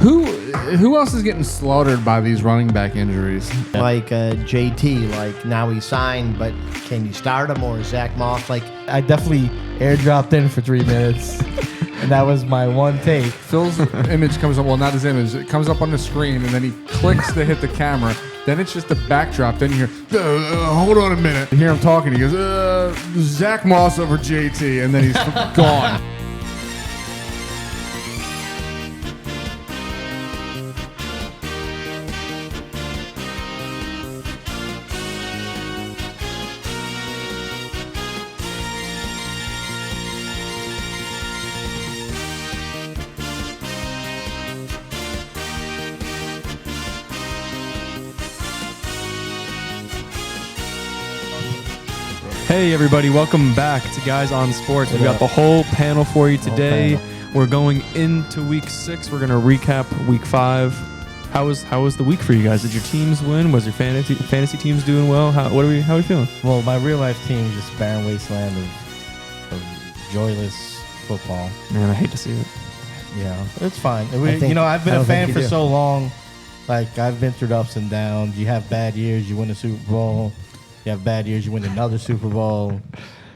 Who else is getting slaughtered by these running back injuries? Like JT, like now he signed, but can you start him, or Zach Moss? Like I definitely airdropped in for 3 minutes, and that was my one take. Phil's image comes up. Well, not his image. It comes up on the screen, and then he clicks to hit the camera. Then it's just a backdrop. Then you hear, hold on a minute. You hear him talking. He goes, Zach Moss over JT, and then he's gone. Hey everybody, welcome back to Guys on Sports. We got the whole panel for you today. We're going into week 6. We're going to recap week 5. How was the week for you guys? Did your teams win? Was your fantasy teams doing well? How are we feeling? Well, my real life team is just barren wasteland of joyless football. Man, I hate to see it. Yeah, it's fine. I've been I a don't fan think for you do. so long. Like, I've been through the ups and downs. You have bad years, you win a Super Bowl. You have bad years, you win another Super Bowl.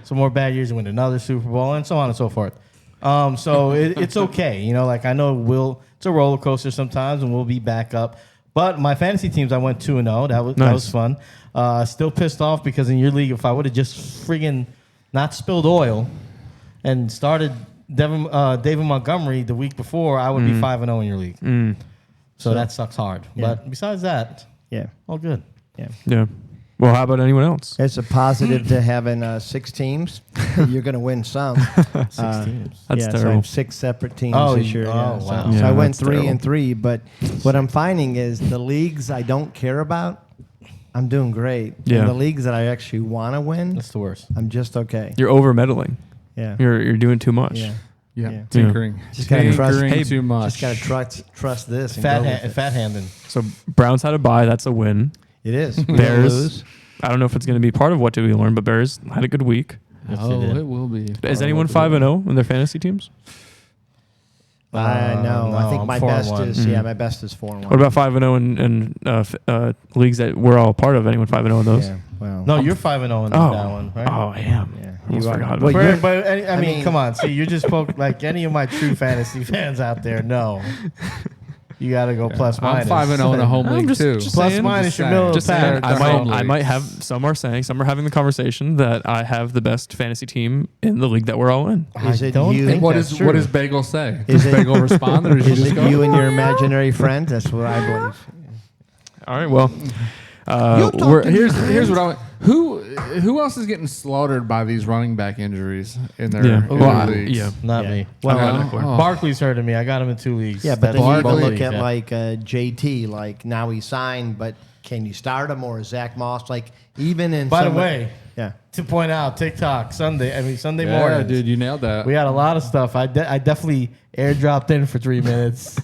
Some more bad years, you win another Super Bowl, and so on and so forth. So it's okay. I know it's a roller coaster sometimes, and we'll be back up. But my fantasy teams, I went 2-0. That was fun. Still pissed off because in your league, if I would have just friggin' not spilled oil and started David Montgomery the week before, I would be 5-0 in your league. So that sucks hard. Yeah. But besides that, all good. Yeah. Well, how about anyone else? it's a positive to having 6 teams. You're going to win some. 6 teams. That's So I terrible. have 6 separate teams Oh, this year. wow. So Yeah, I went that's 3 terrible. and 3. But what I'm finding is the leagues I don't care about, I'm doing great. Yeah. And the leagues that I actually want to win, That's the worst. I'm just okay. You're over meddling. Yeah. You're doing too much. Yeah. Yeah, Yeah. tinkering. Just gotta trust- Tinkering Hey, too much. Just got to trust this. And Fat go with it. handing. So Browns had a bye. That's a win. It is. We Bears. lose. I don't know if it's going to be part of what did we learn, but Bears had a good week. Oh, it will be. Is anyone 5-0 in their fantasy teams? I know. I think I'm my 4-1. best is my best is 4-1. What about 5-0 in leagues that we're all part of? Anyone 5-0 in those? Yeah. Well. No, you're 5-0 in that one, right? Oh, I am. Yeah. Almost You are. forgot Well, about you're- But I mean, mean- come on. See, you just spoke like any of my true fantasy fans out there know. You got to go plus I'm minus. 5-0 in a home I'm league just- too. just Plus saying. minus your saying. middle of Just the saying, pack. I might have, some are having the conversation that I have the best fantasy team in the league that we're all in. Is I it don't you? think What that's is true. what does Bagel say? Is Does it- Bagel respond, or does he Is just it go? you and your imaginary friend? That's what I believe. All right, well, Here's what I want. Who else is getting slaughtered by these running back injuries in their, yeah. in Well, their leagues? yeah. Not Yeah. me. Well, Barkley's hurting me. I got him in 2 leagues. Yeah, but That's then you both look leagues, at yeah. like JT, like now he signed, but can you start him, or Zach Moss? Like even in By the some- way, yeah, to point out, TikTok Sunday Yeah, morning, dude, you nailed that. we had a lot of stuff. I definitely airdropped in for 3 minutes,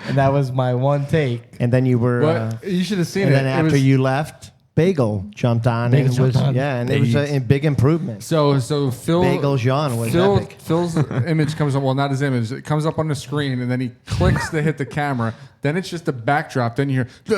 and that was my one take. and then you were, What? You should have seen and it. then It after was- you left, Bagel jumped on Bagel and was jumped on. and it was a big improvement. So Phil Bagel Jean was Phil, epic. Phil's image comes up. Well, not his image. It comes up on the screen, and then he clicks to hit the camera. Then it's just a backdrop. Then you hear,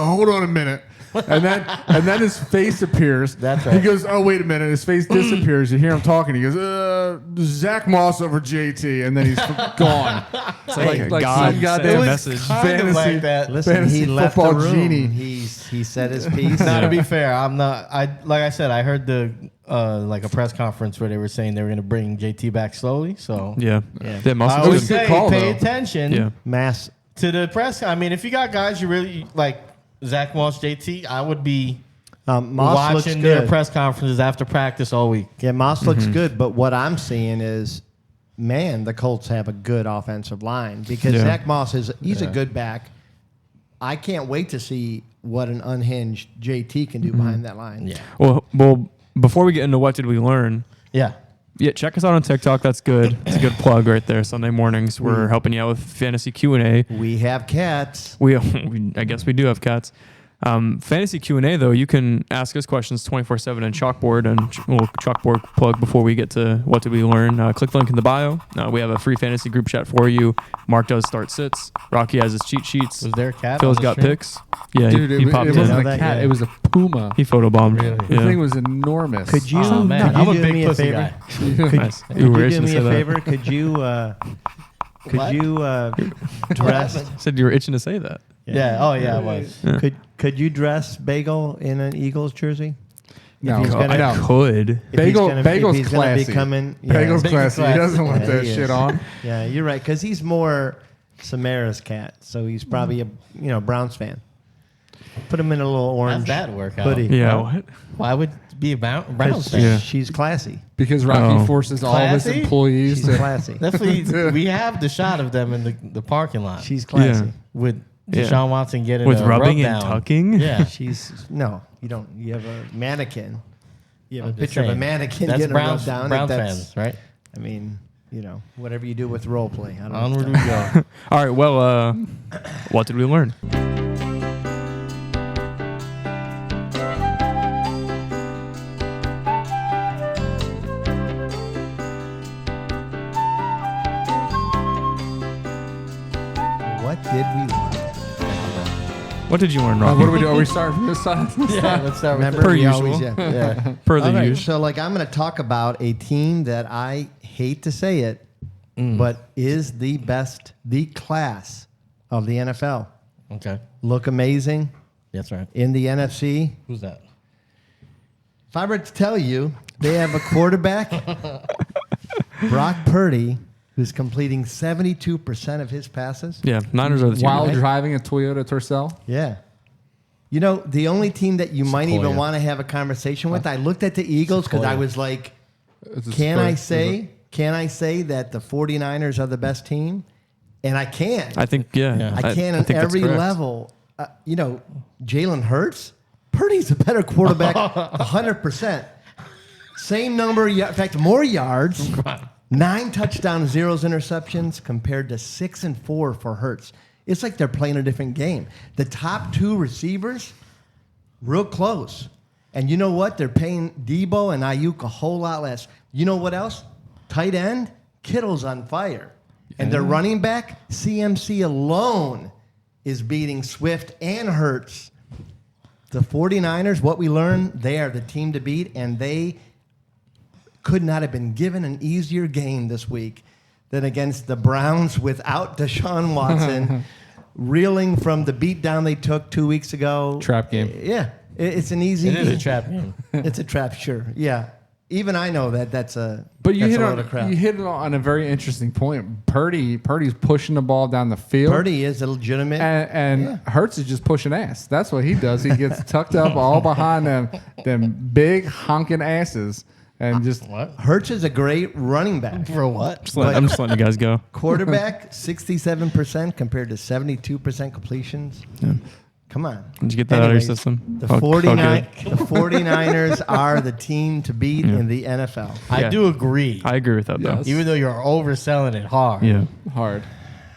hold on a minute, and then his face appears. That's He right. goes, oh wait a minute. His face disappears. You hear him talking. He goes, Zach Moss over JT, and then he's gone. It's like a like God some goddamn sent It was message. kind of like that. Listen, fantasy he left the football room. genie. He said his piece. Now, to be fair, I'm not. Like I said, I heard the like a press conference where they were saying they were going to bring JT back slowly. So Yeah. Yeah. Yeah, Moss I is always good. good say, call, pay though. attention Yeah. Mass. to the press. I mean, if you got guys you really like, Zach Moss, JT, I would be Moss looks watching their good. press conferences after practice all week. Yeah, Moss looks good, but what I'm seeing is, man, the Colts have a good offensive line because Yeah. Zach Moss he's a good back. I can't wait to see what an unhinged JT can do behind that line. Yeah, Well, before we get into what did we learn, yeah. yeah, check us out on TikTok. That's good. It's a good plug right there. Sunday mornings, we're helping you out with fantasy Q&A. We have cats. We I guess we do have cats. Fantasy Q&A, though, you can ask us questions 24/7 in Chalkboard, and we'll Chalkboard plug before we get to what did we learn. Click the link in the bio. We have a free fantasy group chat for you. Mark does start sits. Rocky has his cheat sheets. Was there a cat? Phil's on the got stream? picks. Yeah, Dude, he popped it in. wasn't a that, cat. yeah. It was a puma. He photobombed. Really? The Yeah. thing was enormous. Could you? Oh, man. Could I'm you a do big me a pussy favor? guy. Nice. Could You were you itching do to me say a that. favor? Could you dress? Said you were itching to say that. Yeah. Oh, yeah, I was. Yeah. Could you dress Bagel in an Eagles jersey? No, If he's gonna- no. Could. Bagel's if he's gonna be classy. coming, Bagel's Bagel's classy. He doesn't want Yeah, that he shit is. on. Yeah, you're right. Because he's more Samara's cat, so he's probably a Browns fan. Put him in a little orange How's that work out? hoodie. Yeah. No? What? Why would be a Browns 'Cause fan? Yeah. she's classy. Because Rocky Oh. forces all of his Classy? employees She's to. classy. Definitely, we have the shot of them in the parking lot She's classy. Yeah. with Yeah. Deshaun Watson getting With a rubbing rub and down. tucking? Yeah. She's no, you don't. You have a mannequin. You have I'm a just picture of a saying. mannequin That's getting Browns, rubbed down. Browns That's- fans, right? I mean, whatever you do with role play. I don't Onward we know. go. All right. Well, what did we learn? What did we learn? What did you learn, Rocky? What do we do? Are we starting from this side? Yeah, let's start with Remember, Per we usual. always, Yeah. Per the All right, usual. so I'm going to talk about a team that I hate to say it, but is the best, the class of the NFL. Okay. Look amazing That's right. in the NFC. Who's that? If I were to tell you, they have a quarterback, Brock Purdy, who's completing 72% of his passes. Yeah, Niners are the team. While Right? driving a Toyota Tercel. Yeah. The only team that you might even Sequoia. want to have a conversation with, I looked at the Eagles because I Sequoia. was like, It's a can Spurs. I say that the 49ers are the best team? And I can. I think, yeah. I can on think that's every correct. level. Jalen Hurts, Purdy's a better quarterback, 100%. Same number, in fact, more yards, 9 touchdowns, 0 interceptions, compared to 6 and 4 for Hurts. It's like they're playing a different game. The top 2 receivers, real close. And you know what? They're paying Debo and Ayuk a whole lot less. You know what else? Tight end, Kittle's on fire. And their running back, CMC alone, is beating Swift and Hurts. The 49ers, what we learned, they are the team to beat, and they could not have been given an easier game this week than against the Browns without Deshaun Watson, reeling from the beatdown they took 2 weeks ago. Trap game. Yeah, it's an easy It is a game. trap game. It's a trap, sure. Yeah. Even I know that's a But you that's hit a load of crap. it on a very interesting point. Purdy's pushing the ball down the field. Purdy is a legitimate. And Hurts is just pushing ass. That's what he does. He gets tucked up all behind them big honking asses and just What? Hurts is a great running back. For what? I'm just letting you guys go. Quarterback, 67% compared to 72% completions. Come on. Did you get that out of your Anyways, system? The, Oh, 49, good. the 49ers are the team to beat in the NFL. I Yeah. do agree. I agree with that, though. Yes. Even though you're overselling it hard. Yeah. hard.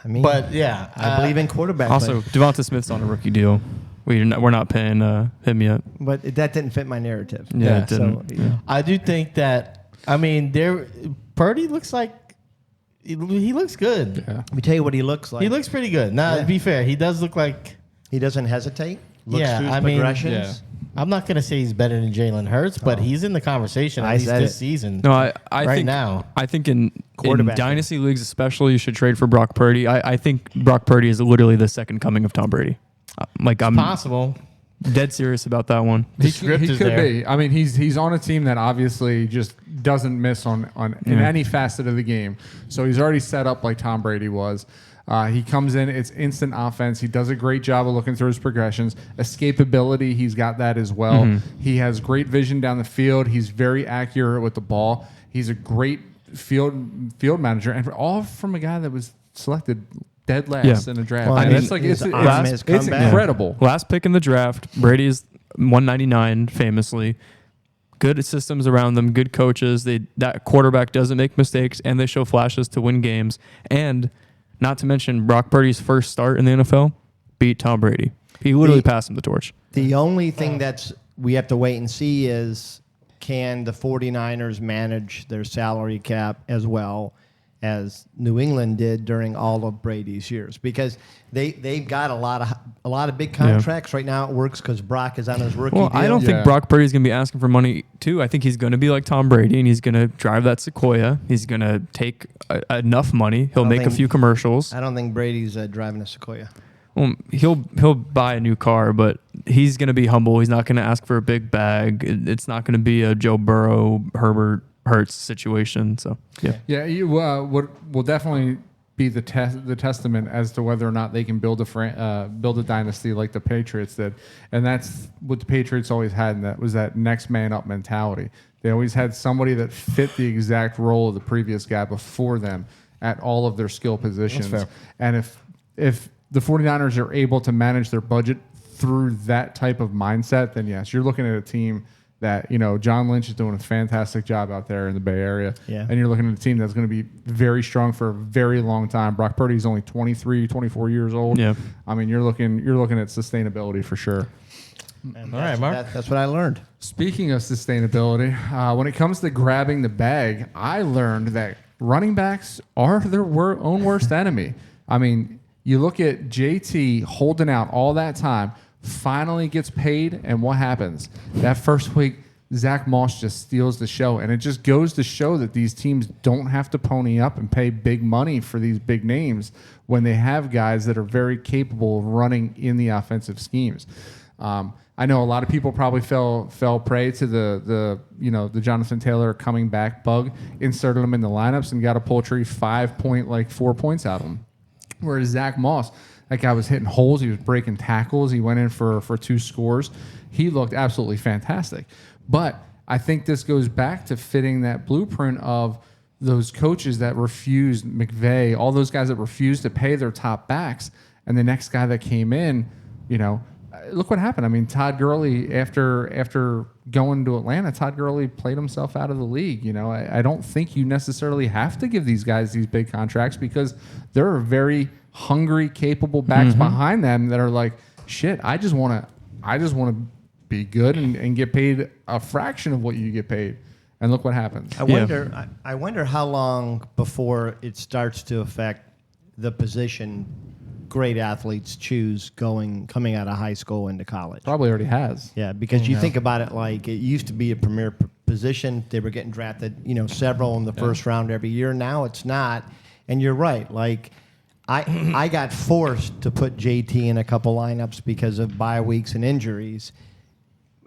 I mean, But yeah, I believe in quarterback Also, play, Devonta Smith's on a rookie deal. We're not paying him yet. but that didn't fit my narrative. Yeah, it didn't. So, yeah. I do think that. I mean, Purdy looks like he looks good. Yeah. Let me tell you what he looks like. He looks pretty good. Now, Yeah. to be fair, he does look like. He doesn't hesitate. Looks Yeah, through his I mean, progressions. yeah. I'm not gonna say he's better than Jalen Hurts, but he's in the conversation at I least said this it. season. No, I Right think now. I think in Quarterback. dynasty leagues especially, you should trade for Brock Purdy. I think Brock Purdy is literally the second coming of Tom Brady. I'm Possible. dead serious about that one. The script he is could there. be. I mean, he's on a team that obviously just doesn't miss in Yeah. any facet of the game. So he's already set up like Tom Brady was. He comes in, it's instant offense. He does a great job of looking through his progressions. Escapability, he's got that as well. He has great vision down the field. He's very accurate with the ball. He's a great field manager, and all from a guy that was selected dead last in a draft. Well, I I mean, mean, it's like his it's arm has come back. incredible. Last pick in the draft, Brady's 199 famously. Good systems around them, good coaches. That quarterback doesn't make mistakes, and they show flashes to win games. And not to mention Brock Purdy's first start in the NFL beat Tom Brady. He literally passed him the torch. The only thing we have to wait and see is, can the 49ers manage their salary cap as well as New England did during all of Brady's years? Because they've got a lot of big contracts right now. It works because Brock is on his rookie deal. I don't think Brock Purdy's going to be asking for money too. I think he's going to be like Tom Brady, and he's going to drive that Sequoia. He's going to take enough money. He'll make a few commercials. I don't think Brady's driving a Sequoia. Well, he'll buy a new car, but he's going to be humble. He's not going to ask for a big bag. It's not going to be a Joe Burrow, Herbert, Hurts situation. So yeah, you will definitely be the testament as to whether or not they can build a dynasty like the Patriots did, and that's what the Patriots always had. And that was that next man up mentality. They always had somebody that fit the exact role of the previous guy before them at all of their skill positions. That's fair. And if the 49ers are able to manage their budget through that type of mindset, then yes, you're looking at a team that, John Lynch is doing a fantastic job out there in the Bay Area. Yeah. And you're looking at a team that's going to be very strong for a very long time. Brock Purdy's only 23, 24 years old. Yeah. I mean, you're looking at sustainability for sure. All right, Mark. That's what I learned. Speaking of sustainability, when it comes to grabbing the bag, I learned that running backs are their own worst enemy. I mean, you look at JT holding out all that time, finally gets paid, and what happens? That first week, Zach Moss just steals the show, and it just goes to show that these teams don't have to pony up and pay big money for these big names when they have guys that are very capable of running in the offensive schemes. I know a lot of people probably fell prey to the Jonathan Taylor coming back bug, inserted him in the lineups, and got a paltry 4 points out of him. Whereas Zach Moss, that guy was hitting holes. He was breaking tackles. He went in for 2 scores. He looked absolutely fantastic. But I think this goes back to fitting that blueprint of those coaches that refused, McVay, all those guys that refused to pay their top backs. And the next guy that came in, look what happened. I mean, Todd Gurley, after going to Atlanta, Todd Gurley played himself out of the league. I don't think you necessarily have to give these guys these big contracts because there are very hungry, capable backs behind them that are like, shit, I just want to be good and get paid a fraction of what you get paid. And look what happens. I wonder how long before it starts to affect the position great athletes choose coming out of high school into college. Probably already has. Yeah, because you think about it like it used to be a premier position. They were getting drafted, several in the first round every year. Now it's not. And you're right. Like I got forced to put JT in a couple lineups because of bye weeks and injuries.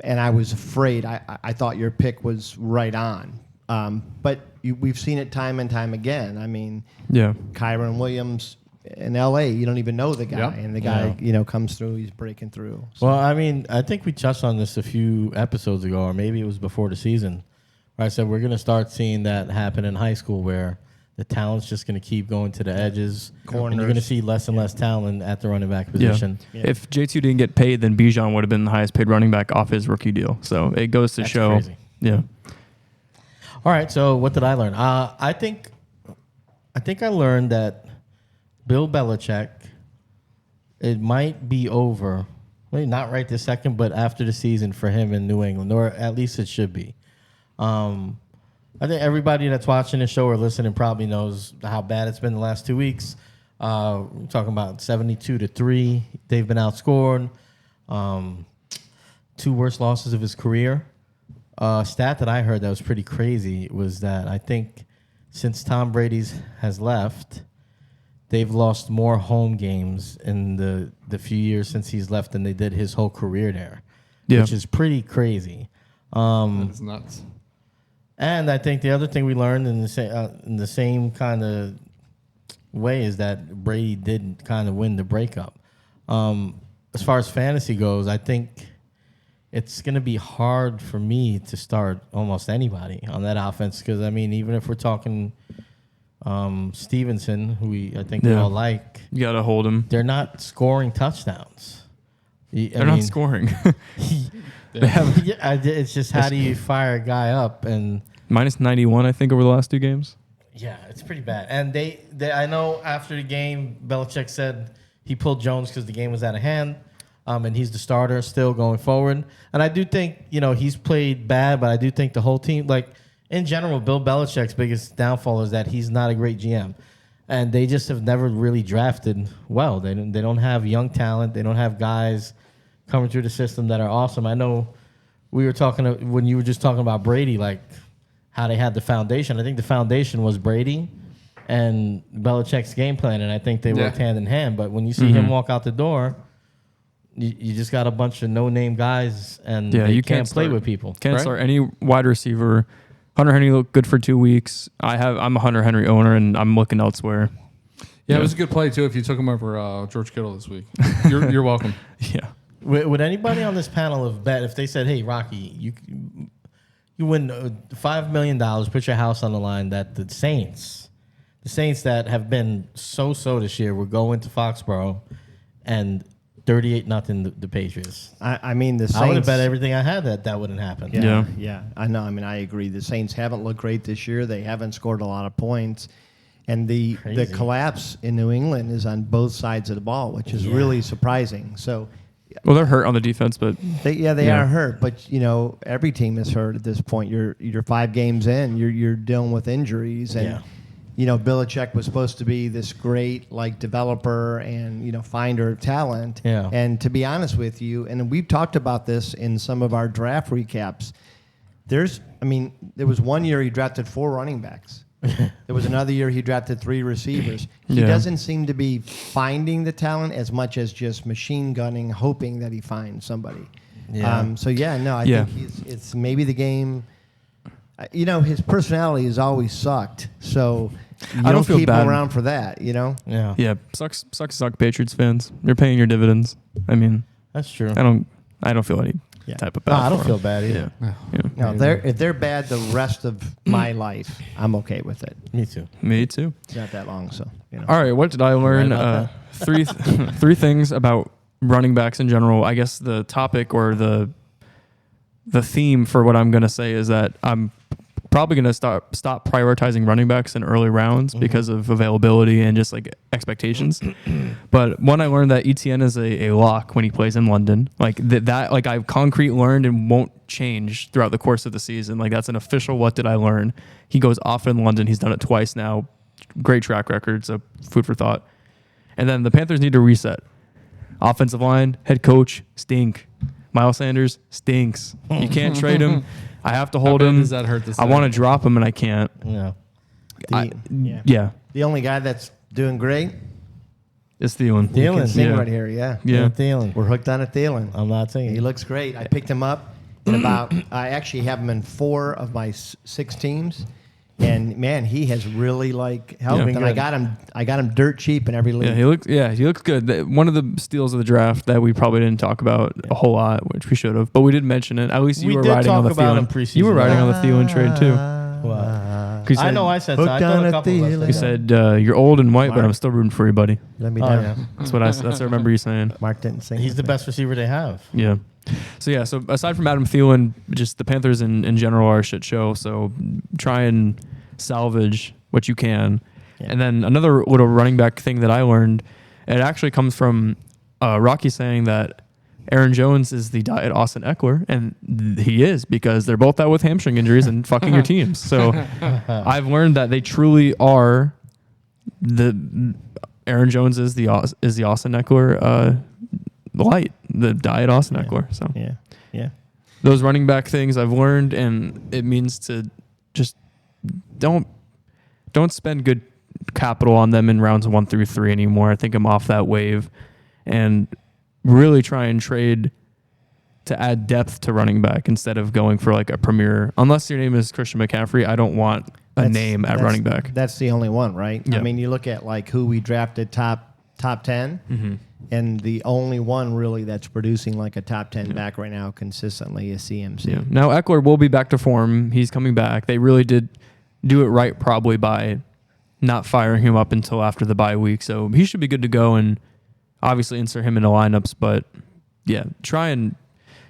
And I was afraid. I thought your pick was right on. But we've seen it time and time again. I mean, Kyron Williams in L.A., you don't even know the guy. Yep. And the guy, comes through, he's breaking through. So. Well, I mean, I think we touched on this a few episodes ago, or maybe it was before the season, where I said we're going to start seeing that happen in high school where the talent's just going to keep going to the edges. Corners. And you're going to see less and less talent at the running back position. Yeah. Yeah. If J2 didn't get paid, then Bijan would have been the highest paid running back off his rookie deal. So it goes to show. Crazy. Yeah. All right, so what did I learn? I think I learned that Bill Belichick, it might be over, maybe not right this second, but after the season for him in New England, or at least it should be. I think everybody that's watching the show or listening probably knows how bad it's been the last 2 weeks. We're talking about 72-3. They've been outscored. 2 worst losses of his career. Stat that I heard that was pretty crazy was that I think since Tom Brady has left, they've lost more home games in the few years since he's left than they did his whole career there, which is pretty crazy. That's nuts. And I think the other thing we learned in the same kind of way is that Brady did kind of win the breakup. As far as fantasy goes, I think it's going to be hard for me to start almost anybody on that offense because, I mean, even if we're talking Stevenson, who I think we all like. You got to hold him. They're not scoring touchdowns. They're not scoring. It's just how do you fire a guy up and minus 91, I think, over the last 2 games. Yeah, it's pretty bad. And they I know after the game, Belichick said he pulled Jones because the game was out of hand. and he's the starter still going forward. And I do think, he's played bad, but I do think the whole team, like in general, Bill Belichick's biggest downfall is that he's not a great GM. And they just have never really drafted well. They don't have young talent. They don't have guys coming through the system that are awesome. I know we were talking when you were just talking about Brady, like how they had the foundation. I think the foundation was Brady and Belichick's game plan, and I think they worked hand in hand. But when you see him walk out the door, you just got a bunch of no-name guys, and you can't play with people. Can't start any wide receiver. Hunter Henry looked good for 2 weeks. I'm a Hunter Henry owner, and I'm looking elsewhere. Yeah, it was a good play, too, if you took him over George Kittle this week. You're welcome. Yeah. Would anybody on this panel have bet if they said, hey, Rocky, you win $5 million, put your house on the line, that the Saints that have been so-so this year will go into Foxborough and 38-0 the Patriots? I mean, the Saints. I would have bet everything I had that wouldn't happen. Yeah. I know. I mean, I agree. The Saints haven't looked great this year. They haven't scored a lot of points. And the collapse in New England is on both sides of the ball, which is really surprising. So, well, they're hurt on the defense, but they are hurt. But every team is hurt at this point. You're 5 games in. You're dealing with injuries, and Belichick was supposed to be this great developer and finder of talent. Yeah. And to be honest with you, and we've talked about this in some of our draft recaps. There was one year he drafted 4 running backs. There was another year he drafted 3 receivers. He doesn't seem to be finding the talent as much as just machine gunning, hoping that he finds somebody. Yeah. I think it's maybe the game. His personality has always sucked, so I don't keep him around for that. Yeah. Suck Patriots fans. You're paying your dividends. I mean, that's true. I don't feel any type of bad. No, I don't feel bad either. No, if they're bad the rest of my life, I'm okay with it. Me too. It's not that long, so. All right, what did I learn? Three things about running backs in general. I guess the topic or the theme for what I'm going to say is that I'm probably going to stop prioritizing running backs in early rounds because of availability and just expectations. But one, I learned that ETN is a lock when he plays in London. I've concrete learned and won't change throughout the course of the season. That's an official what did I learn. He goes off in London. He's done it twice now. Great track record, so food for thought. And then the Panthers need to reset. Offensive line, head coach, stink. Miles Sanders stinks. You can't trade him. I have to hold him. Does that hurt to say? I want to drop him and I can't. Yeah. The only guy that's doing great is Thielen. You can sing right here, yeah. Thielen. We're hooked on a Thielen. I'm not singing. He looks great. I picked him up in I actually have him in 4 of my 6 teams. And man, he has really helped. And I got him dirt cheap in every league. He looks good. One of the steals of the draft that we probably didn't talk about a whole lot, which we should have, but we did mention it. At least you were riding on the Thielen. You were riding on the Thielen trade too. I know I said so. I thought a couple of us. You said you're old and white, Mark, but I'm still rooting for you, buddy. Let me down. Yeah. That's what I remember you saying. Mark didn't sing. He's the best receiver they have. Yeah. So aside from Adam Thielen, just the Panthers in general are a shit show. So try and salvage what you can. Yeah. And then another little running back thing that I learned, it actually comes from Rocky saying that Aaron Jones is the diet Austin Eckler, and he is, because they're both out with hamstring injuries and fucking your teams. So I've learned that they truly are Aaron Jones is the Austin Eckler light, the diet Austin Eckler. So yeah, those running back things I've learned, and it means to just don't spend good capital on them in rounds 1 through 3 anymore. I think I'm off that wave, and really try and trade to add depth to running back instead of going for a premier. Unless your name is Christian McCaffrey, I don't want a name at running back. That's the only one, right? Yeah. I mean, you look at who we drafted top 10, and the only one really that's producing a top 10 back right now consistently is CMC. Yeah. Now Eckler will be back to form. He's coming back. They really did do it right, probably by not firing him up until after the bye week. So he should be good to go, and obviously insert him into lineups. But yeah, try and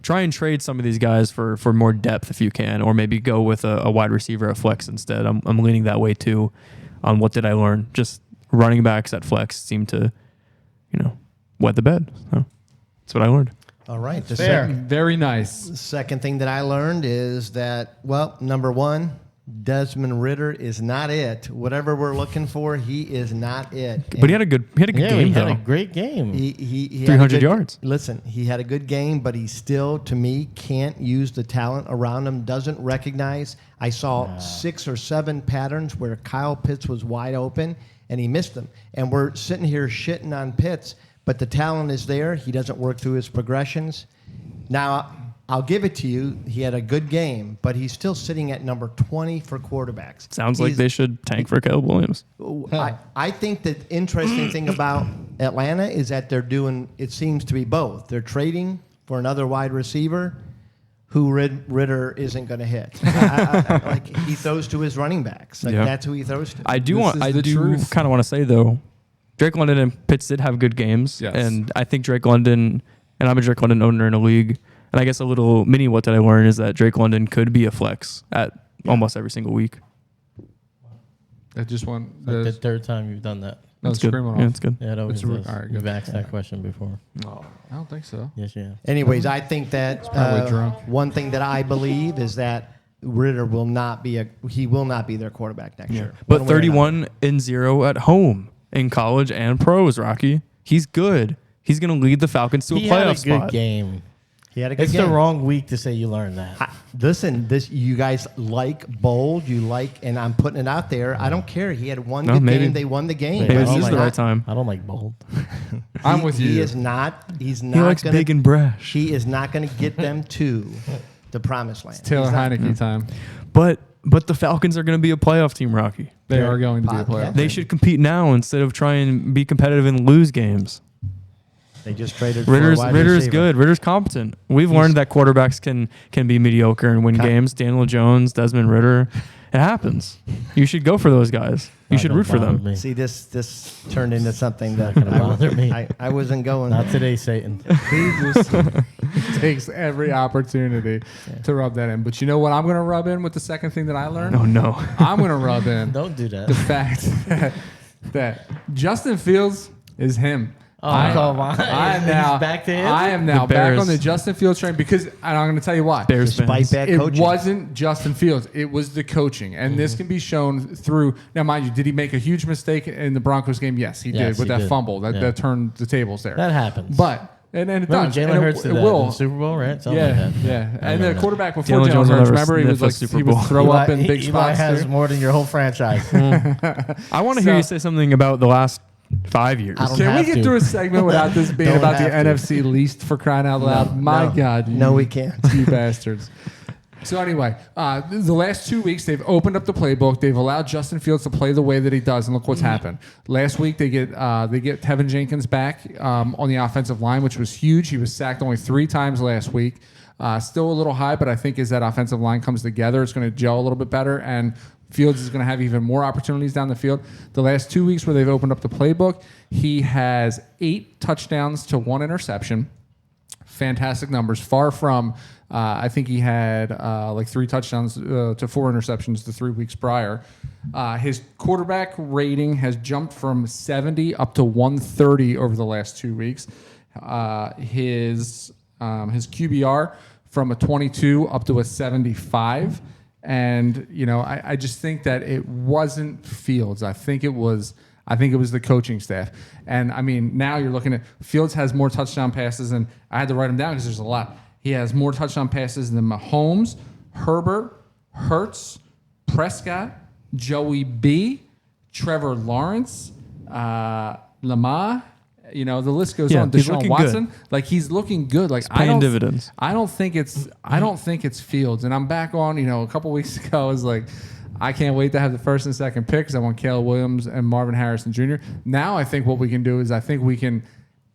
trade some of these guys for more depth if you can, or maybe go with a wide receiver at flex instead. I'm leaning that way too. On what did I learn? Just running backs at flex seem to, wet the bed. So. That's what I learned. All right. The fair. Very nice. second thing that I learned is that, well, number one, Desmond Ritter is not it. Whatever we're looking for, he is not it. But he had a good Yeah, game he had though. a great game. He had a 300 good- yards. Listen, he had a good game, but he still, to me, can't use the talent around him, doesn't recognize. I saw 6 or 7 patterns where Kyle Pitts was wide open, and he missed them. And we're sitting here shitting on Pitts, but the talent is there. He doesn't work through his progressions. Now, I'll give it to you. He had a good game, but he's still sitting at number 20 for quarterbacks. Sounds like they should tank for Caleb Williams. I think the interesting thing about Atlanta is that they're doing, it seems to be both. They're trading for another wide receiver who Ritter isn't going to hit. Like he throws to his running backs. Like Yeah. that's who he throws to. I do This want. is I the do truth. kind of want to say though, Drake London and Pitts did have good games, Yes. and I think Drake London, and I'm a Drake London owner in a league, and I guess a little mini what did I learn is that Drake London could be a flex at almost every single week. I just want Like the the third time you've done that. no That's good. scream off. Yeah, it's good. Yeah, it always It's re- is. all right, You've good. asked that question before. I don't think so. Yes, you have. Anyways, I think that probably drunk. one thing that I believe is that Ritter will not be their quarterback next year. But One way or another. 31-0 at home in college and pros, Rocky. He's good. He's going to lead the Falcons to a He had a playoff good spot. game. He had a good It's game. the wrong week to say you learned that. Listen, you guys like bold, and I'm putting it out there. I don't care. He had one No, good maybe- game. They won the game. Maybe But this he's is the not- right time. I don't like bold. I'm with you. He is not. He's not. He likes gonna, big and brash. He is not going to get them to the promised land. Taylor He's not- Heineke time. But the Falcons are going to be a playoff team, Rocky. They are going to be a Podcast. playoff. They should compete now instead of trying and be competitive and lose games. They just traded. for Ritter's a wide Ritter's receiver. good. Ritter's competent. We've learned that quarterbacks can be mediocre and win games. Daniel Jones, Desmond Ritter. It happens. You should go for those guys. You should Don't root for bother them. me. See, this turned into something that Not gonna bother me. I wasn't going. Not today, Satan. He just takes every opportunity to rub that in. But you know what I'm going to rub in with the second thing that I learned? Oh no. I'm going to rub in Don't do that. the fact that Justin Fields is him. Oh, come on. I am He's now back to him? I am now The back Bears. on the Justin Fields train because, and I'm going to tell you why. Bears Despite fans. bad It coaching. wasn't Justin Fields. It was the coaching. And this can be shown through. Now, mind you, did he make a huge mistake in the Broncos game? Yes, he Yes, did with he that did. fumble. That, Yeah. that turned the tables there. That happens. But, and it Remember does. Jalen and Hurts it, did it that will. in the Super Bowl, right? Something Yeah, like that. yeah. I And the remember that. quarterback before Jalen Jalen Jones will Hurts, never remember, he was sniff a like, Super he would Bowl. throw up in big Eli spots. has too. more than your whole franchise. I want to hear So- you say something about the last 5 years. I don't Can we have get to. through a segment without this being Don't about the have to. NFC least for crying out loud? My no. God. No, we can't. You bastards. So anyway, the last 2 weeks they've opened up the playbook. They've allowed Justin Fields to play the way that he does, and look what's happened. Last week they get Tevin Jenkins back on the offensive line, which was huge. He was sacked only 3 times last week. Still a little high, but I think as that offensive line comes together, it's going to gel a little bit better, and Fields is going to have even more opportunities down the field. The last 2 weeks where they've opened up the playbook, he has 8 touchdowns to 1 interception. Fantastic numbers. Far from, I think he had like 3 touchdowns to 4 interceptions the 3 weeks prior. His quarterback rating has jumped from 70 up to 130 over the last 2 weeks. His QBR from a 22 up to a 75. And, you know, I just think that it wasn't Fields. I think it was the coaching staff. And, I mean, now you're looking at Fields has more touchdown passes, and I had to write them down because there's a lot. He has more touchdown passes than Mahomes, Herbert, Hurts, Prescott, Joey B, Trevor Lawrence, Lamar. You know, the list goes Yeah, on. he's Deshaun looking Watson, like he's looking good. Like paying dividends. I don't think it's Fields. And I'm back on. You know, a couple weeks ago, I was like, I can't wait to have the first and second pick because I want Caleb Williams and Marvin Harrison Jr. Now I think what we can do is I think we can,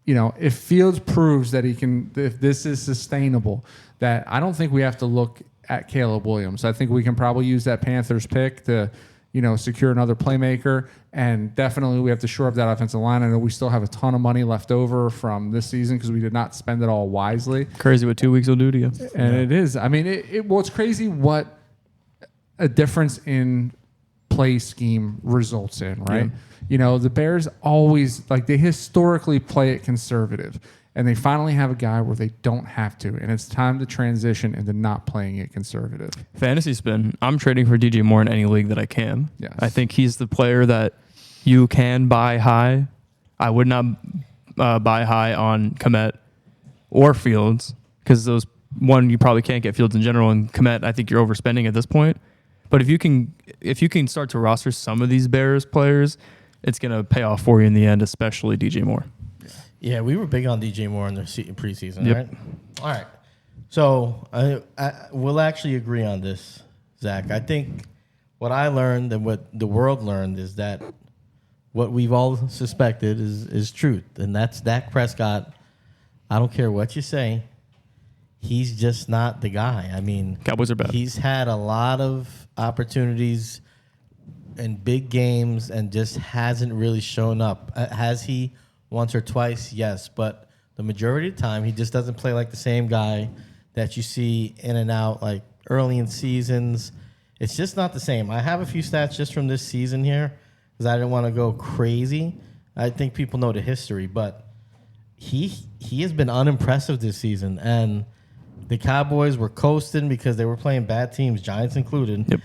you know, if Fields proves that he can, if this is sustainable, that I don't think we have to look at Caleb Williams. I think we can probably use that Panthers pick to, you know, secure another playmaker. And definitely we have to shore up that offensive line. I know we still have a ton of money left over from this season because we did not spend it all wisely. Crazy what 2 weeks will do to you. And it is. I mean, well, it's crazy what a difference in play scheme results in, right? Yeah. You know, the Bears always, like, they historically play it conservative. And they finally have a guy where they don't have to. And it's time to transition into not playing it conservative. Fantasy spin. I'm trading for DJ Moore in any league that I can. Yes. I think he's the player that you can buy high. I would not buy high on Kmet or Fields because those, one, you probably can't get Fields in general, and Kmet, I think you're overspending at this point. But if you can start to roster some of these Bears players, it's going to pay off for you in the end, especially DJ Moore. Yeah, we were big on DJ Moore in the preseason, Yep. right? All right. So we'll actually agree on this, Zach. I think what I learned and what the world learned is that what we've all suspected is truth, and that's Dak Prescott. I don't care what you say. He's just not the guy. I mean, Cowboys are bad. He's had a lot of opportunities in big games and just hasn't really shown up. Has he once or twice? Yes, but the majority of the time, he just doesn't play like the same guy that you see in and out, like early in seasons. It's just not the same. I have a few stats just from this season here because I didn't want to go crazy. I think people know the history, but he has been unimpressive this season, and the Cowboys were coasting because they were playing bad teams, Giants included. Yep.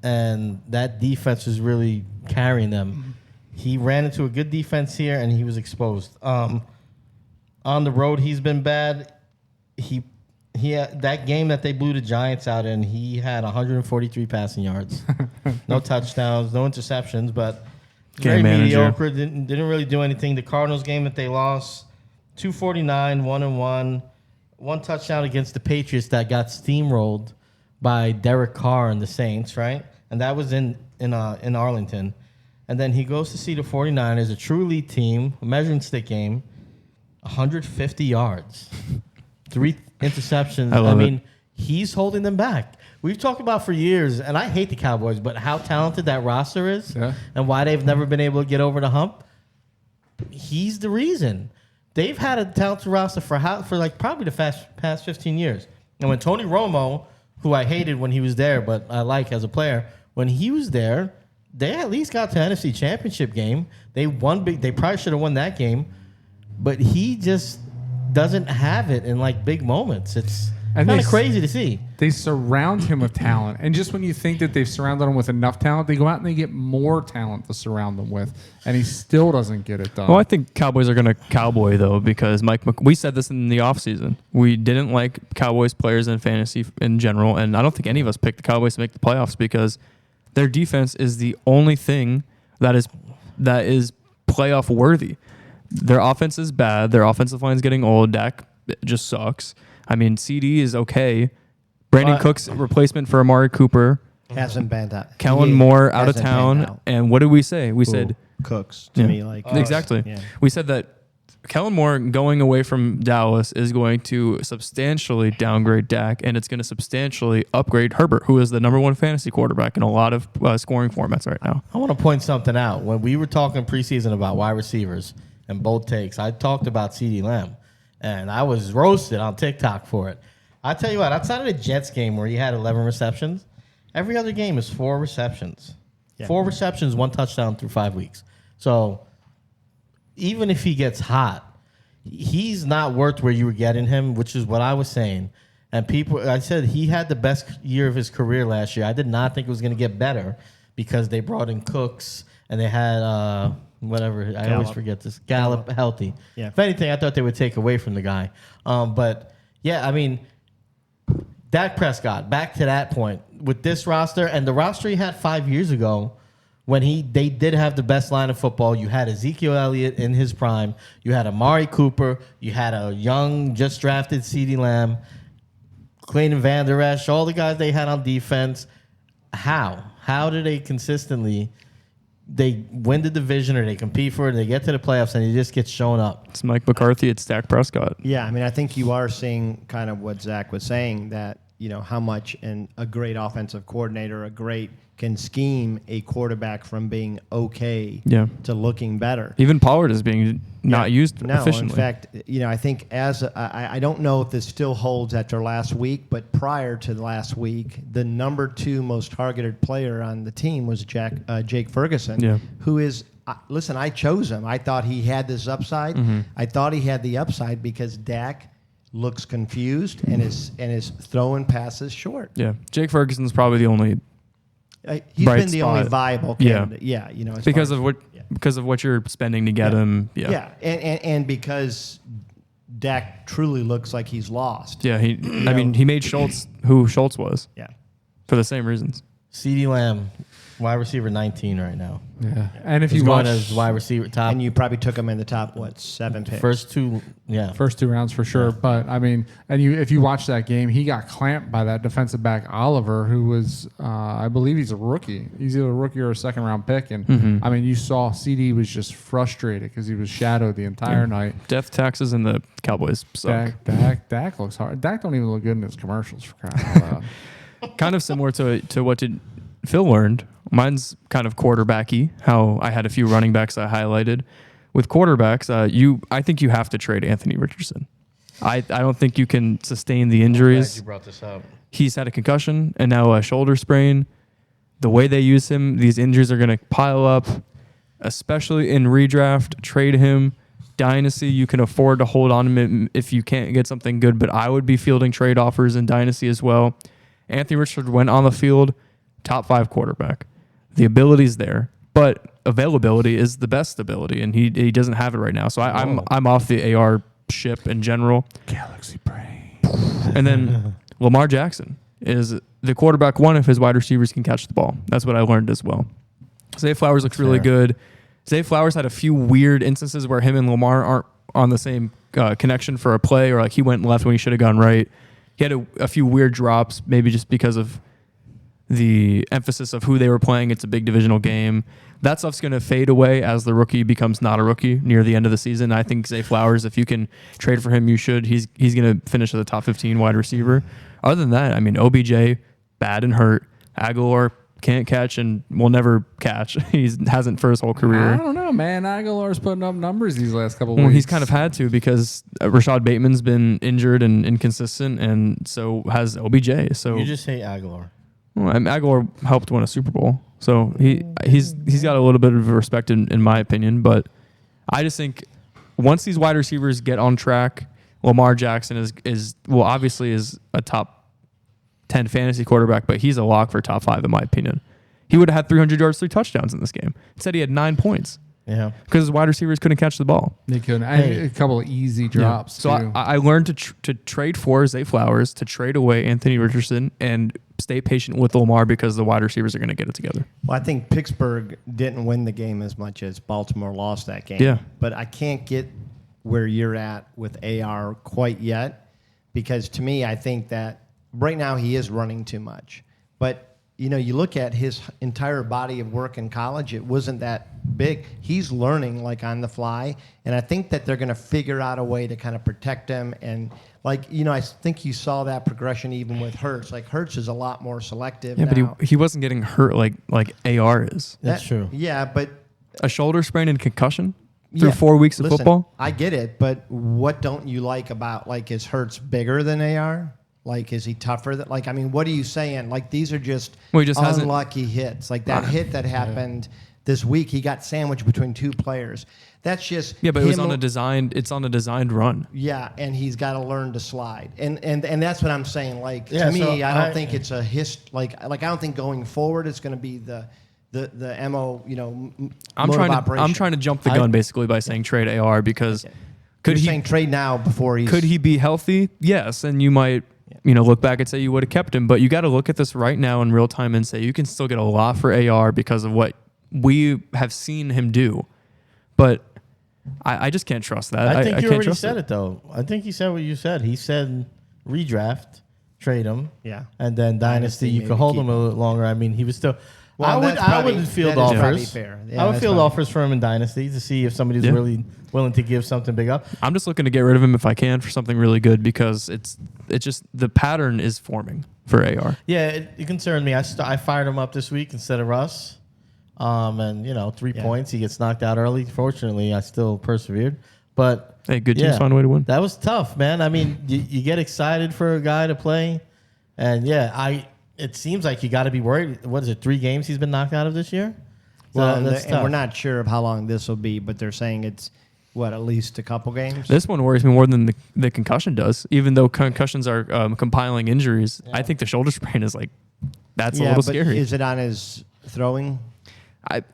And that defense was really carrying them. He ran into a good defense here, and he was exposed. On the road, he's been bad. He that game that they blew the Giants out in, he had 143 passing yards, no touchdowns, no interceptions, but very mediocre. Didn't really do anything. The Cardinals game that they lost, 249, 1-1, one touchdown against the Patriots that got steamrolled by Derek Carr and the Saints, right? And that was in Arlington. And then he goes to see the 49ers, a true elite team, a measuring stick game, 150 yards, 3 interceptions. I mean, he's holding them back. We've talked about for years, and I hate the Cowboys, but how talented that roster is and why they've never been able to get over the hump, he's the reason. They've had a talented roster for like probably the past 15 years. And when Tony Romo, who I hated when he was there, but I like as a player, when he was there, they at least got to NFC Championship game. They won big. They probably should have won that game, but he just doesn't have it in like big moments. It's kind of crazy to see. They surround him with talent, and just when you think that they've surrounded him with enough talent, they go out and they get more talent to surround them with, and he still doesn't get it done. Well, I think Cowboys are going to cowboy, though, because we said this in the offseason. We didn't like Cowboys players in fantasy in general, and I don't think any of us picked the Cowboys to make the playoffs because their defense is the only thing that is playoff worthy. Their offense is bad. Their offensive line is getting old. Dak just sucks. I mean, CD is okay. Brandon Cook's replacement for Amari Cooper. Hasn't been out. Kellen Moore out of town. And what did we say? We said Cooks to me like exactly. Yeah. We said that Kellen Moore going away from Dallas is going to substantially downgrade Dak, and it's going to substantially upgrade Herbert, who is the number 1 fantasy quarterback in a lot of scoring formats right now. I want to point something out. When we were talking preseason about wide receivers and both takes, I talked about CeeDee Lamb, and I was roasted on TikTok for it. I tell you what, outside of the Jets game where he had 11 receptions, every other game is 4 receptions. Yeah. 4 receptions, 1 touchdown through 5 weeks. So even if he gets hot, he's not worth where you were getting him, which is what I was saying. And I said he had the best year of his career last year. I did not think it was going to get better because they brought in Cooks and they had whatever. I always forget this. Gallup healthy. Yeah. If anything, I thought they would take away from the guy. But yeah, I mean, Dak Prescott, back to that point, with this roster and the roster he had 5 years ago, when they did have the best line of football. You had Ezekiel Elliott in his prime. You had Amari Cooper. You had a young, just drafted CeeDee Lamb, Clayton Van Der Esch, all the guys they had on defense. How do they consistently they win the division or they compete for it and they get to the playoffs and he just gets shown up? It's Mike McCarthy. It's Dak Prescott. Yeah, I mean, I think you are seeing kind of what Zach was saying, that, you know, how much a great offensive coordinator, can scheme a quarterback from being okay to looking better. Even Pollard is being not used efficiently. In fact, you know, I think I don't know if this still holds after last week, but prior to last week, the number 2 most targeted player on the team was Jake Ferguson, who is listen, I chose him. I thought he had this upside. I thought he had the upside because Dak looks confused and is throwing passes short. Yeah, Jake Ferguson's probably the only He's bright been the only spot. viable Yeah. candidate. Yeah, you know, as because far of what because of what you're spending to get him. Yeah, and because Dak truly looks like he's lost. yeah. I mean, he made Schultz who Schultz was Yeah. for the same reasons. CeeDee Lamb, wide receiver 19 right now. Yeah. And if He's you going watch as wide receiver top. And you probably took him in the top 7 picks. First two, yeah. first 2 rounds for sure, but I mean, if you watch that game, he got clamped by that defensive back Oliver, who was, I believe he's a rookie. He's either a rookie or a second round pick, and I mean, you saw CD was just frustrated because he was shadowed the entire night. Death taxes and the Cowboys suck. Dak looks hard. Dak don't even look good in his commercials for crying out loud. Kind of similar to what did Phil learned. Mine's kind of quarterbacky. How I had a few running backs I highlighted. With quarterbacks, I think you have to trade Anthony Richardson. I don't think you can sustain the injuries. You brought this up. He's had a concussion and now a shoulder sprain. The way they use him, these injuries are going to pile up, especially in redraft. Trade him. Dynasty, you can afford to hold on to him if you can't get something good, but I would be fielding trade offers in Dynasty as well. Anthony Richardson went on the field, top 5 quarterback. The ability's there, but availability is the best ability, and he doesn't have it right now. So I'm off the AR ship in general. Galaxy brain. And then Lamar Jackson is the quarterback 1 if his wide receivers can catch the ball. That's what I learned as well. Zay Flowers looks really good. Zay Flowers had a few weird instances where him and Lamar aren't on the same connection for a play, or like he went left when he should have gone right. He had a few weird drops, maybe just because of the emphasis of who they were playing. It's a big divisional game. That stuff's going to fade away as the rookie becomes not a rookie near the end of the season. I think Zay Flowers, if you can trade for him, you should. He's going to finish as a top 15 wide receiver. Other than that, I mean, OBJ, bad and hurt. Aguilar can't catch and will never catch. He hasn't for his whole career. I don't know, man. Aguilar's putting up numbers these last couple of Well, weeks. he's kind of had to because Rashad Bateman's been injured and inconsistent, and so has OBJ. So You just hate Aguilar. well, Aguilar helped win a Super Bowl, so he's got a little bit of respect in my opinion. But I just think once these wide receivers get on track, Lamar Jackson is obviously is a top 10 fantasy quarterback, but he's a lock for top 5 in my opinion. He would have had 300 yards, 3 touchdowns in this game. Instead, he had 9 points Yeah. because his wide receivers couldn't catch the ball. They couldn't. A couple of easy drops. So too. I learned to trade for Zay Flowers, to trade away Anthony Richardson, and stay patient with Lamar because the wide receivers are going to get it together. Well, I think Pittsburgh didn't win the game as much as Baltimore lost that game. Yeah. But I can't get where you're at with AR quite yet because to me, I think that right now he is running too much. But, you know, you look at his entire body of work in college, it wasn't that big. He's learning like on the fly. And I think that they're going to figure out a way to kind of protect him. And like, you know, I think you saw that progression even with Hurts. Like Hurts is a lot more selective Yeah, now. but he wasn't getting hurt like AR is. That's true. Yeah, but A shoulder sprain and concussion through yeah, 4 weeks of listen, football. I get it, but what don't you like about like is Hurts bigger than AR? Like is he tougher? Like I mean, what are you saying? Like these are just, Well, he just hasn't- unlucky hits. Like that hit that happened this week, he got sandwiched between 2 players. That's just Yeah, but it was him- on a designed. It's on a designed run. Yeah, and he's got to learn to slide, and that's what I'm saying. Like Yeah, to me, so I don't think it's a like I don't think going forward it's going to be the mo. You know, I'm mode of trying to operation. jump the gun basically by saying trade AR because You're saying trade now before he's could he be healthy? Yes, and you might look back and say you would have kept him, but you got to look at this right now in real time and say you can still get a lot for AR because of what we have seen him do. But I just can't trust that. I think you can't already trust said it, though. I think he said what you said. He said redraft, trade him. Yeah. And then Dynasty, you maybe could hold keep him a little longer. I mean, he was still. Well, I that's would field that is probably offers. fair. Yeah, I would that's field probably- offers for him in Dynasty to see if somebody's Yeah. really willing to give something big up. I'm just looking to get rid of him if I can for something really good because it's just the pattern is forming for AR. Yeah, it concerned me. I fired him up this week instead of Russ. And 3 points. He gets knocked out early. Fortunately, I still persevered. But Hey, good teams find a way to win. that was tough, man. I mean, you get excited for a guy to play, and it seems like you got to be worried. What is it? 3 games he's been knocked out of this year. Well, that's and we're tough. not sure of how long this will be, but they're saying it's at least a couple games. This one worries me more than the concussion does. Even though concussions are compiling injuries, I think the shoulder sprain is that's a little but scary. Is it on his throwing?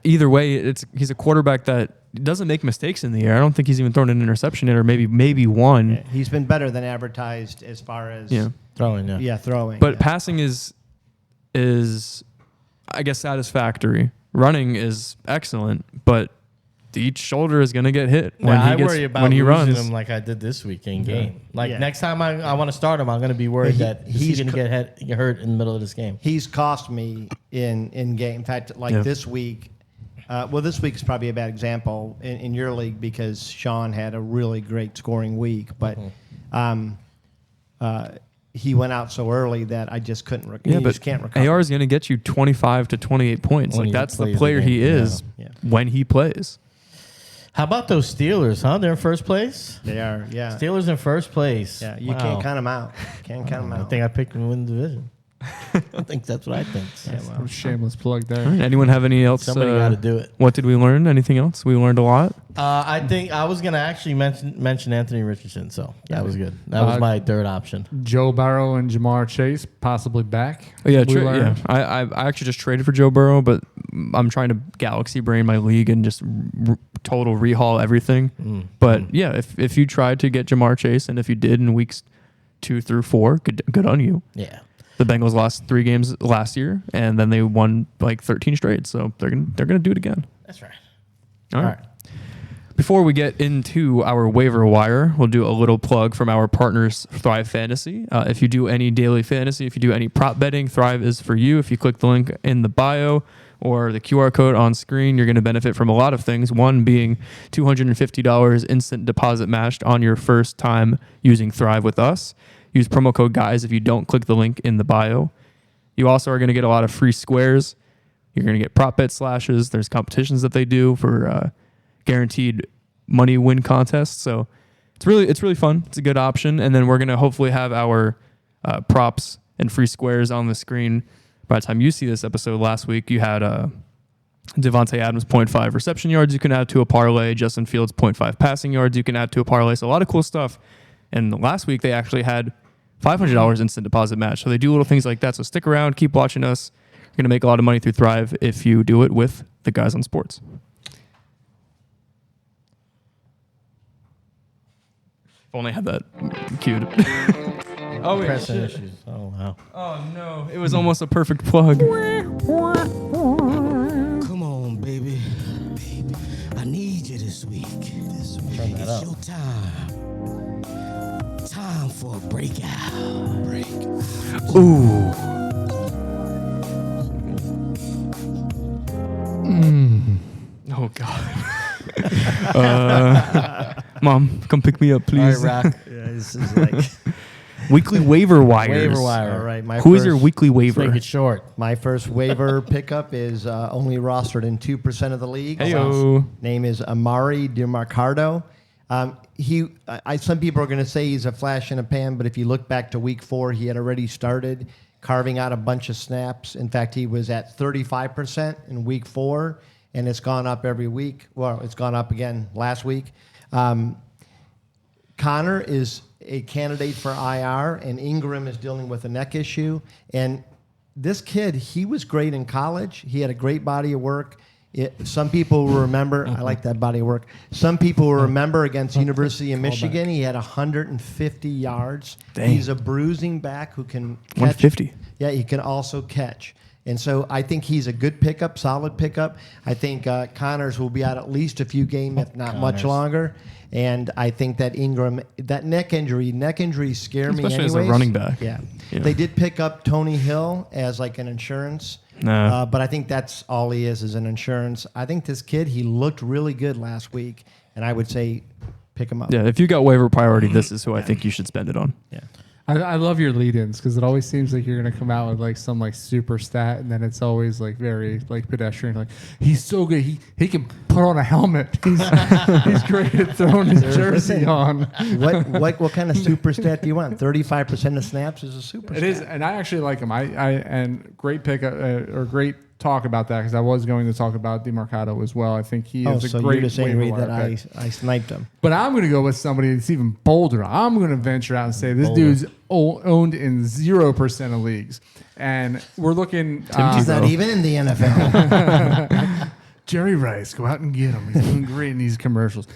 Either way, he's a quarterback that doesn't make mistakes in the air. I don't think he's even thrown an interception yet, or maybe one. Yeah, he's been better than advertised as far as Throwing, throwing. But passing is I guess satisfactory. Running is excellent, but each shoulder is going to get hit I worry about when he losing runs. him like I did this week in game. Yeah. Next time I want to start him, I'm going to be worried that he's going to get hurt in the middle of this game. He's cost me in game. In fact, this week, this week is probably a bad example in your league because Sean had a really great scoring week, but he went out so early that I just couldn't. Just can't recover. AR is going to get you 25 to 28 points. When he That's the plays the player he game. is when he plays. How about those Steelers, huh? They're in first place? They are, yeah. Steelers in first place. Yeah, you can't count them out. Can't count them I out. think I picked them to win the division. I think that's what I think. Yeah, well. Shameless plug there. All right, anyone have any else? Somebody got to do it. What did we learn? Anything else? We learned a lot. I think I was going to actually mention Anthony Richardson, so that was good. That was my third option. Joe Burrow and Jamar Chase possibly back. Oh, yeah, we learned. I actually just traded for Joe Burrow, but I'm trying to galaxy brain my league and just total rehaul everything. But yeah, if you tried to get Jamar Chase, and if you did in weeks 2 through 4, good on you. Yeah. The Bengals lost 3 games last year, and then they won 13 straight. So they're gonna do it again. That's right. All right. Before we get into our waiver wire, we'll do a little plug from our partners, Thrive Fantasy. If you do any daily fantasy, if you do any prop betting, Thrive is for you. If you click the link in the bio or the QR code on screen, you're going to benefit from a lot of things. One being $250 instant deposit matched on your first time using Thrive with us. Use promo code GUYS if you don't click the link in the bio. You also are going to get a lot of free squares. You're going to get prop bet slashes. There's competitions that they do for guaranteed money win contests. So it's really fun. It's a good option. And then we're going to hopefully have our props and free squares on the screen by the time you see this episode. Last week you had Devontae Adams 0.5 reception yards you can add to a parlay. Justin Fields 0.5 passing yards you can add to a parlay. So a lot of cool stuff. And last week they actually had $500 instant deposit match. So they do little things like that. So stick around, keep watching us. You're going to make a lot of money through Thrive if you do it with the guys on sports. If only I had that queued. Oh, wait, Pressing shit. issues. Oh, wow. Oh, no. It was almost a perfect plug. Come on, baby. I need you this week. Turn that It's up. your time. Time for a breakout. Ooh. Oh, God. Mom, come pick me up, All please. right, Rock. Yeah, this is like Weekly waiver wires. Waiver wire. all right. Who is your weekly waiver? Make it short. My first waiver pickup is only rostered in 2% of the league. Heyo. Name is Amari DeMarcado. Some people are going to say he's a flash in a pan, but if you look back to week 4, he had already started carving out a bunch of snaps. In fact, he was at 35% in week 4, and it's gone up every week. Well, it's gone up again last week. Connor is a candidate for IR, and Ingram is dealing with a neck issue. And this kid, he was great in college. He had a great body of work. Some people will remember, I like that body of work. Some people will remember against University of Michigan, he had 150 yards. Dang. He's a bruising back who can catch. 150. Yeah, he can also catch. And so I think he's a good pickup, solid pickup. I think Connors will be out at least a few games, if not much longer. And I think that Ingram, that neck injuries scare me Especially anyways. as a running back. Yeah. Yeah. They did pick up Tony Hill as like an insurance. Nah. But I think that's all he is an insurance. I think this kid, he looked really good last week. And I would say pick him up. Yeah, if you got waiver priority, this is who I think you should spend it on. Yeah. I love your lead-ins because it always seems like you're gonna come out with like some like super stat, and then it's always like very like pedestrian. Like he's so good, he can put on a helmet. He's great at throwing his jersey on. What kind of super stat do you want? 35% of snaps is a super It stat. is, and I actually like him. I and great pickup or great talk about that because I was going to talk about DeMarcado as well. I think he is a so great you're just saying, waiver Reed, wire that pick. I sniped him. But I'm going to go with somebody that's even bolder. I'm going to venture out and say this dude's owned in 0% of leagues. And we're looking... He's not even in the NFL. Jerry Rice, go out and get him. He's doing great in these commercials.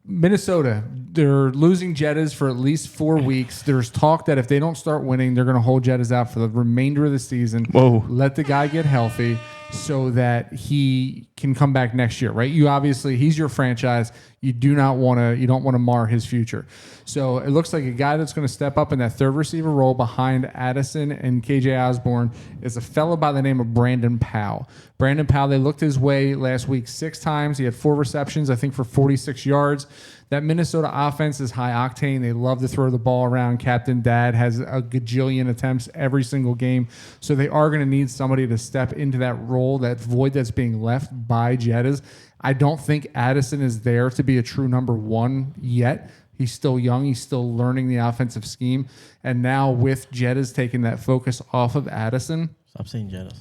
Minnesota, they're losing Jettas for at least 4 weeks. There's talk that if they don't start winning, they're going to hold Jettas out for the remainder of the season. Whoa. Let the guy get healthy so that he can come back next year, right? You obviously, he's your franchise. You don't want to mar his future. So it looks like a guy that's going to step up in that third receiver role behind Addison and KJ Osborne is a fellow by the name of Brandon Powell. Brandon Powell, they looked his way last week 6 times. He had 4 receptions, I think, for 46 yards. That Minnesota offense is high octane. They love to throw the ball around. Captain Dad has a gajillion attempts every single game. So they are going to need somebody to step into that role, that void that's being left by Jettas. I don't think Addison is there to be a true number 1 yet. He's still young. He's still learning the offensive scheme. And now with Jettas taking that focus off of Addison. Stop saying Jettas.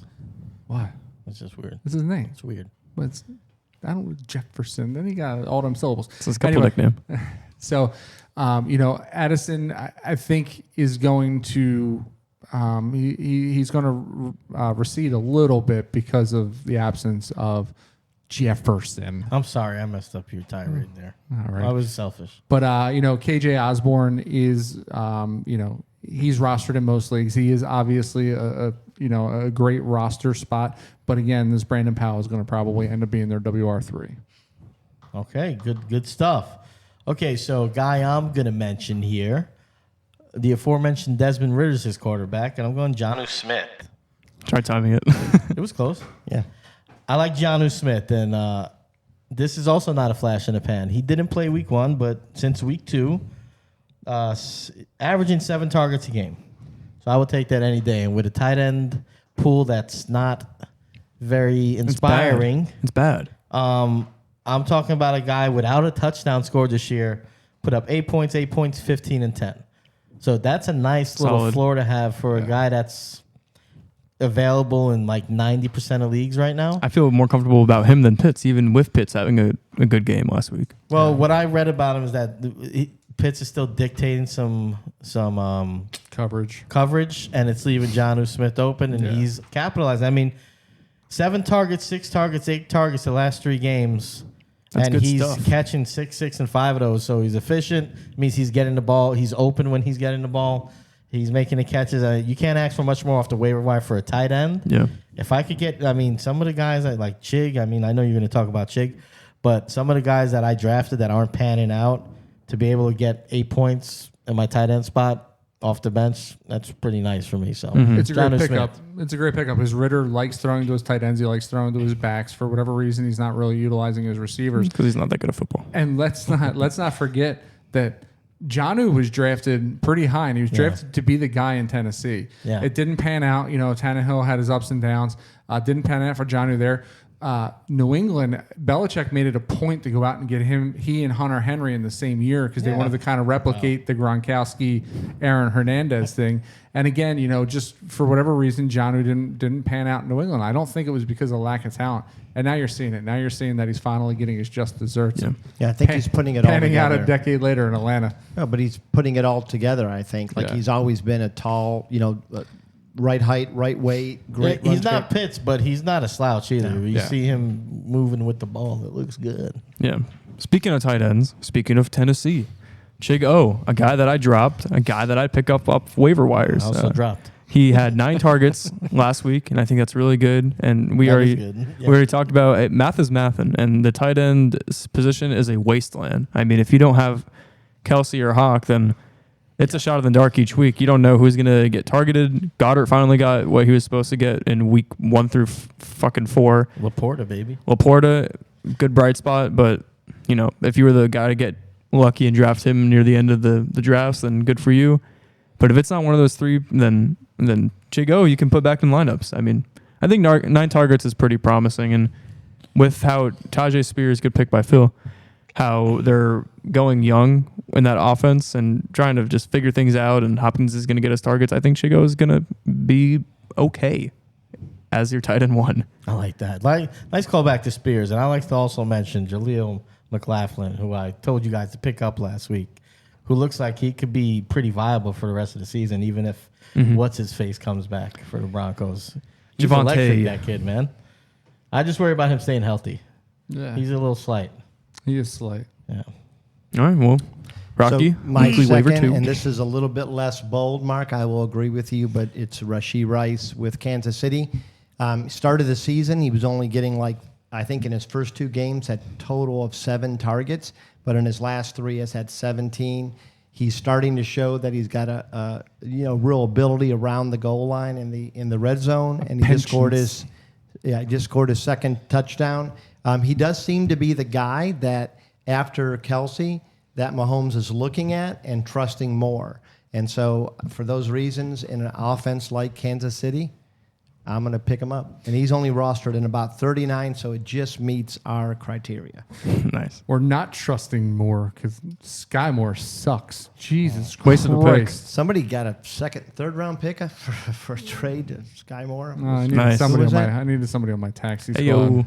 What? That's just weird. What's his name? It's weird. But it's, I don't Jefferson. Then he got all them syllables. It's his couple nickname. So, Addison, I think, is going to he's going to recede a little bit because of the absence of Jefferson. I'm sorry, I messed up your tirade there. All right. I was selfish. But KJ Osborne is he's rostered in most leagues. He is obviously a great roster spot. But again, this Brandon Powell is going to probably end up being their WR3. Okay, good stuff. Okay, so guy I'm going to mention here, the aforementioned Desmond Ritter's his quarterback, and I'm going Jonnu Smith. Try timing it. It was close. Yeah. I like Jonnu Smith, and this is also not a flash in the pan. He didn't play week 1, but since week 2, averaging 7 targets a game. So I will take that any day. And with a tight end pool that's not very inspiring. It's bad. I'm talking about a guy without a touchdown score this year, put up 8 points, 15, and 10. So that's a nice little Solid. floor to have for a guy that's available in like 90% of leagues right now. I feel more comfortable about him than Pitts, even with Pitts having a good game last week. Well, what I read about him is that Pitts is still dictating some Coverage. and it's leaving Jonnu Smith open, and he's capitalized. I mean, 7 targets, 6 targets, 8 targets the last 3 games. That's and good he's stuff. catching 6 and 5 of those, so he's efficient. Means he's getting the ball. He's open when he's getting the ball. He's making the catches. You can't ask for much more off the waiver wire for a tight end. Yeah. If I could get, some of the guys like Chig. I know you're going to talk about Chig, but some of the guys that I drafted that aren't panning out, to be able to get 8 points in my tight end spot off the bench, that's pretty nice for me. So It's a great Jonnu pickup. Smith. It's a great pickup. His Ritter likes throwing to his tight ends. He likes throwing to his backs. For whatever reason, he's not really utilizing his receivers. Because he's not that good at football. And let's not forget that Jonnu was drafted pretty high, and he was drafted to be the guy in Tennessee. Yeah. It didn't pan out. Tannehill had his ups and downs. Didn't pan out for Jonnu there. New England, Belichick made it a point to go out and get he and Hunter Henry in the same year because they wanted to kind of replicate the Gronkowski, Aaron Hernandez thing. And again, just for whatever reason, Jonnu didn't pan out in New England. I don't think it was because of lack of talent. And now you're seeing it. Now you're seeing that he's finally getting his just desserts. Yeah. Yeah, I think he's putting it all Panning out together. a decade later in Atlanta. No, but he's putting it all together, I think. Like, Yeah. he's always been a tall, right height, right weight, great run He's not straight. Pitts, but he's not a slouch either. You Yeah. see him moving with the ball. It looks good. Yeah. Speaking of tight ends, speaking of Tennessee, Chig O, a guy that I dropped, a guy that I pick up waiver wires. Also dropped. He had 9 targets last week, and I think that's really good. And we That is already good. Yeah. we already talked about it. Math is mathin', and the tight end position is a wasteland. I mean, if you don't have Kelsey or Hawk, then it's a shot in the dark each week. You don't know who's going to get targeted. Goddard finally got what he was supposed to get in week 1 through fucking 4. Laporta, baby. Laporta, good bright spot, but if you were the guy to get lucky and draft him near the end of the drafts, then good for you. But if it's not one of those 3, then Chigo you can put back in lineups. I mean, I think 9 targets is pretty promising, and with how Tajay Spears, good pick by Phil, how they're going young in that offense and trying to just figure things out, and Hopkins is going to get us targets. I think Chigo is going to be okay. as your tight end 1. I like that. Nice callback to Spears. And I like to also mention Jaleel McLaughlin, who I told you guys to pick up last week, who looks like he could be pretty viable for the rest of the season, even if what's-his-face comes back for the Broncos. He's electric, that kid, man. I just worry about him staying healthy. Yeah. He's a little slight. He is slight. Yeah. All right, well, Rocky, So my weekly waiver second, 2. and this is a little bit less bold, Mark. I will agree with you, but it's Rashee Rice with Kansas City. Started the season, he was only getting I think in his first 2 games, had a total of 7 targets, but in his last 3 has had 17. He's starting to show that he's got a real ability around the goal line in the red zone, and he just scored his second touchdown. He does seem to be the guy that after Kelsey that Mahomes is looking at and trusting more. And so for those reasons, in an offense like Kansas City, I'm going to pick him up. And he's only rostered in about 39, so it just meets our criteria. Nice. Or not trusting more because Sky Moore sucks. Jesus Waste of a pick. Christ. Somebody got a second, third round pick for a trade to Sky Moore. I needed Nice. somebody Who was I needed somebody on my taxi Hey, squad. yo.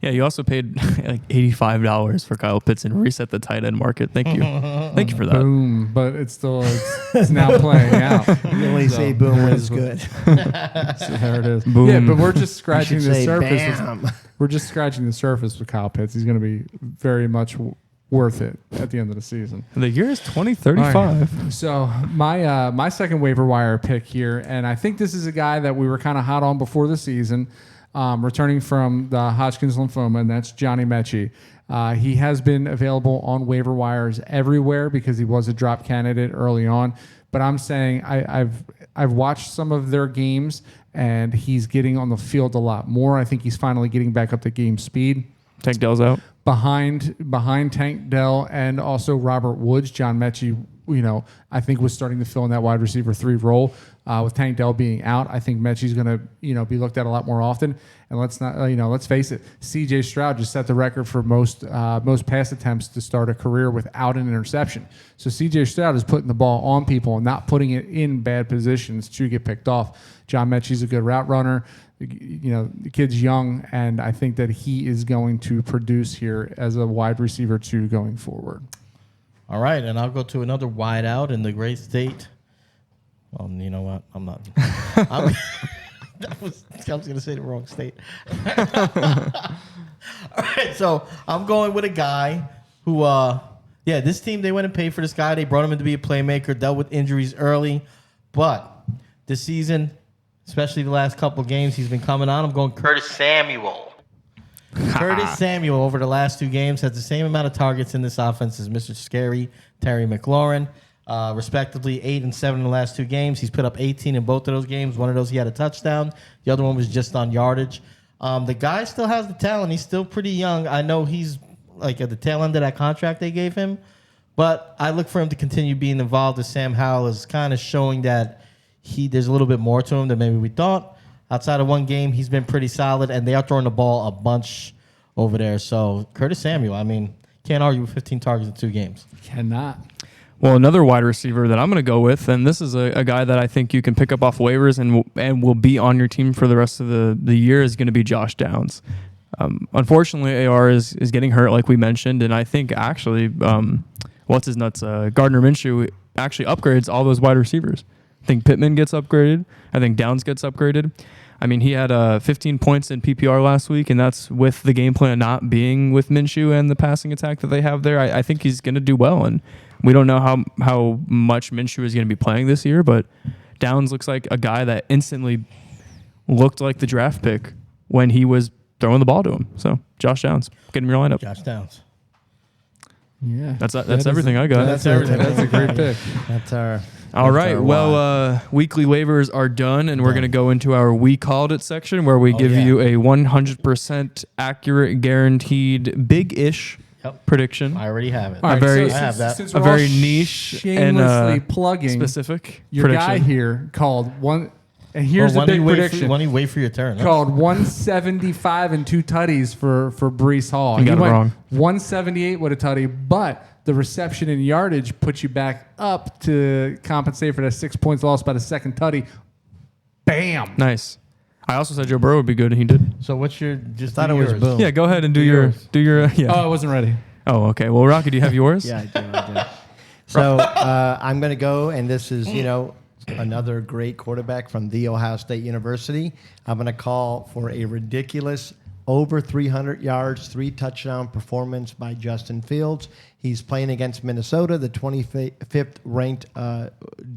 Yeah. You also paid like $85 for Kyle Pitts and reset the tight end market. Thank you. Thank you for that. Boom, but it's now playing out. You only say boom when it's good. So there it is. Boom. Yeah, but we're just scratching You should the say surface. bam. We're just scratching the surface with Kyle Pitts. He's going to be very much worth it at the end of the season. The year is 2035. So my second waiver wire pick here, and I think this is a guy that we were kind of hot on before the season, returning from the Hodgkin's lymphoma, and that's Johnny Mechie. He has been available on waiver wires everywhere because he was a drop candidate early on. But I'm saying I've watched some of their games, and he's getting on the field a lot more. I think he's finally getting back up to game speed. Tank Dell's out. Behind Tank Dell and also Robert Woods, John Mechie, I think was starting to fill in that wide receiver 3 role. With Tank Dell being out, I think Mechie's going to, be looked at a lot more often. And let's face it, C.J. Stroud just set the record for most pass attempts to start a career without an interception. So C.J. Stroud is putting the ball on people and not putting it in bad positions to get picked off. John Mechie's a good route runner. The kid's young, and I think that he is going to produce here as a wide receiver 2 going forward. All right, and I'll go to another wide out in the great state. Well, you know what? I'm not. I was going to say the wrong state. All right, so I'm going with a guy who, this team, they went and paid for this guy. They brought him in to be a playmaker, dealt with injuries early. But this season, especially the last couple of games, he's been coming on. I'm going Curtis Samuel. Curtis Samuel over the last 2 games has the same amount of targets in this offense as Mr. Scary Terry McLaurin. Respectively 8 and 7 in the last 2 games. He's put up 18 in both of those games. One of those he had a touchdown. The other one was just on yardage. The guy still has the talent. He's still pretty young. I know he's like at the tail end of that contract they gave him, but I look for him to continue being involved as Sam Howell is kind of showing that there's a little bit more to him than maybe we thought. Outside of one game, he's been pretty solid, and they are throwing the ball a bunch over there. So Curtis Samuel, can't argue with 15 targets in 2 games. Cannot. Well, another wide receiver that I'm going to go with, and this is a guy that I think you can pick up off waivers and will be on your team for the rest of the year, is going to be Josh Downs. Unfortunately, AR is getting hurt, like we mentioned, and I think actually, Gardner Minshew actually upgrades all those wide receivers. I think Pittman gets upgraded. I think Downs gets upgraded. He had 15 points in PPR last week, and that's with the game plan not being with Minshew and the passing attack that they have there. I think he's going to do well, and we don't know how much Minshew is going to be playing this year, but Downs looks like a guy that instantly looked like the draft pick when he was throwing the ball to him. So Josh Downs, get him your lineup. Josh Downs. Yeah. That's everything I got. That's everything. That's a great pick. That's our. All right. Well, weekly waivers are done, and we're going to go into our We Called It section where we give you a 100% accurate, guaranteed, big-ish prediction. I already have it. All right, I so have that. Since A we're very all niche shamelessly and plugging specific your prediction. guy here called one, and here's the big prediction. When you wait for your turn. Called 175 and 2 tutties for Breece Hall. You got it went wrong. 178 with a tutty, but the reception and yardage puts you back up to compensate for that 6 points lost by the second tutty. Bam. Nice. I also said Joe Burrow would be good, and he did. So what's your just Thought do it was yours. boom. Yeah, go ahead and do your yeah. Oh, I wasn't ready. Oh, okay. Well, Rocky, do you have yours? Yeah, I do. So I'm going to go, and this is, another great quarterback from The Ohio State University. I'm going to call for a ridiculous over 300 yards, 3 touchdown performance by Justin Fields. He's playing against Minnesota, the 25th ranked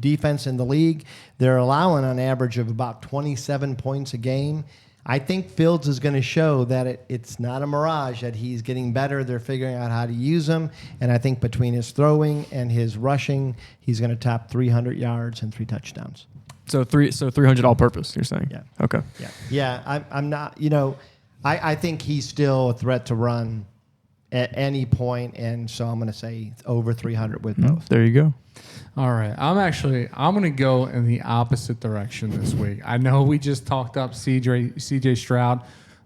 defense in the league. They're allowing an average of about 27 points a game. I think Fields is going to show that it's not a mirage, that he's getting better. They're figuring out how to use him. And I think between his throwing and his rushing, he's going to top 300 yards and 3 touchdowns. So 300 all purpose, you're saying? Yeah. Okay. Yeah, I'm not, I think he's still a threat to run at any point. And so I'm going to say over 300 with both. There you go. All right. I'm going to go in the opposite direction this week. I know we just talked up CJ Stroud,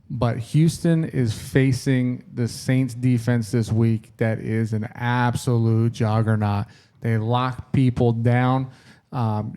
but Houston is facing the Saints defense this week that is an absolute juggernaut. They lock people down.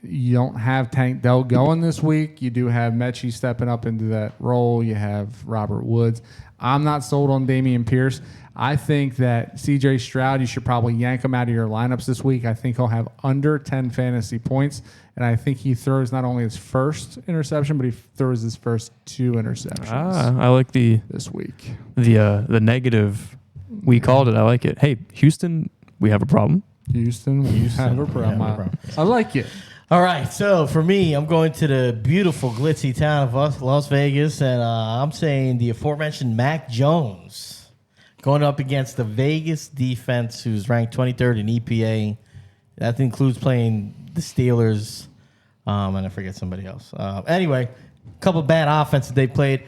You don't have Tank Dell going this week. You do have Mechie stepping up into that role. You have Robert Woods. I'm not sold on Dameon Pierce. I think that CJ Stroud, you should probably yank him out of your lineups this week. I think he'll have under 10 fantasy points, and I think he throws not only his first interception, but he throws his first 2 interceptions I like this week. the negative. We called it. I like it. Hey, Houston, we have a problem. Houston, we have a problem. I like it. All right, so for me, I'm going to the beautiful, glitzy town of Las Vegas, and I'm saying the aforementioned Mac Jones going up against the Vegas defense, who's ranked 23rd in EPA. That includes playing the Steelers, and I forget somebody else. Anyway, a couple bad offenses they played.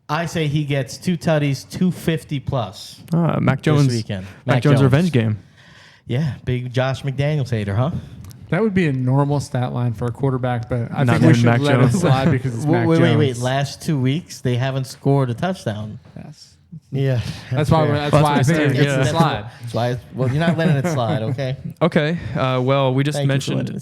I say he gets 2 tutties, 250 plus. Mac Jones. This weekend. Mac Jones revenge game. Yeah, big Josh McDaniels hater, huh? That would be a normal stat line for a quarterback, but I Not think we named should Mac let Jones. it slide because it's Mac Jones. Wait. Last 2 weeks, they haven't scored a touchdown. Yes. Yeah. That's why I think Yeah. it's a slide. That's why. Well, you're not letting it slide, okay? Okay. Well, we just Thank you for letting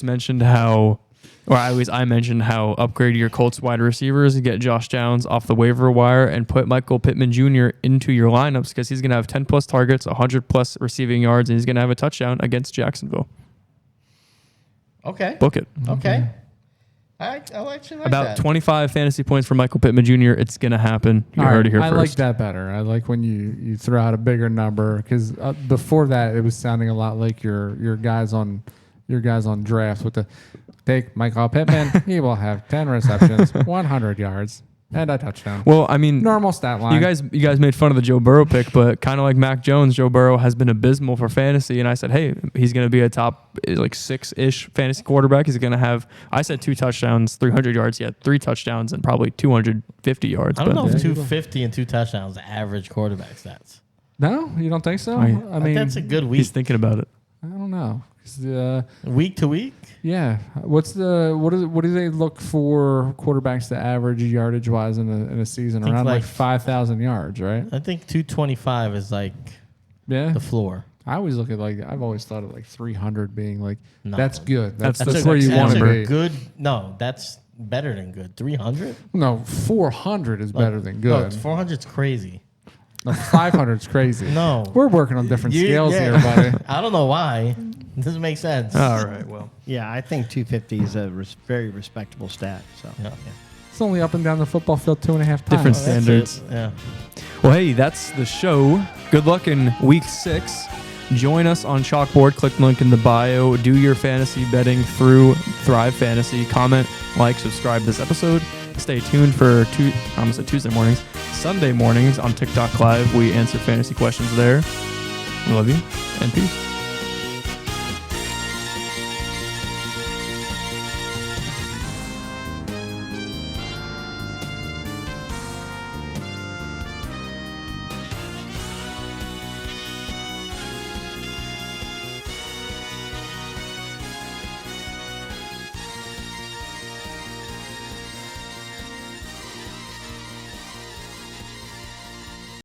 mentioned it slide. how, or at least I mentioned how upgrade your Colts wide receivers and get Josh Downs off the waiver wire and put Michael Pittman Jr. into your lineups because he's going to have 10 plus targets, 100 plus receiving yards, and he's going to have a touchdown against Jacksonville. Okay. Book it. Okay. I actually like About that. 25 fantasy points for Michael Pittman Jr. It's going to happen. You All heard right, it here I first. like that better. I like when you throw out a bigger number because before that it was sounding a lot like your guys on drafts with the take Michael Pittman. He will have 10 receptions, 100 yards, and a touchdown. Well, I mean, Normal stat line. you guys made fun of the Joe Burrow pick, but kind of like Mac Jones, Joe Burrow has been abysmal for fantasy. And I said, hey, he's going to be a top like 6-ish fantasy quarterback. He's going to have, I said 2 touchdowns, 300 yards. He had 3 touchdowns and probably 250 yards. I don't know but if 250 and 2 touchdowns are average quarterback stats. No, you don't think so? I mean, that's a good he's week. thinking about it. I don't know. 'Cause, Week to week? yeah. What do they look for quarterbacks to average yardage wise in a season? I think Around like like 5,000 yards, right? I think 225 is like Yeah. the floor. I always look at I've always thought of like 300 being like No. that's good. That's That's where you a- want That's to a be. good. No, that's better than good. 300? No, 400 is better than No, good. 400 is crazy. No, 500 is crazy. No. We're working on different scales yeah. here, buddy. I don't know why. It doesn't make sense. All right. Well, Yeah, I think 250 is a very respectable stat. So Yeah. It's only up and down the football field 2.5 times. Different That's standards. it. Yeah. well, hey, that's the show. Good luck in week 6. Join us on Chalkboard. Click the link in the bio. Do your fantasy betting through Thrive Fantasy. Comment, like, subscribe to this episode. Stay tuned for Tuesday mornings. Sunday mornings on TikTok Live. We answer fantasy questions there. We love you and peace.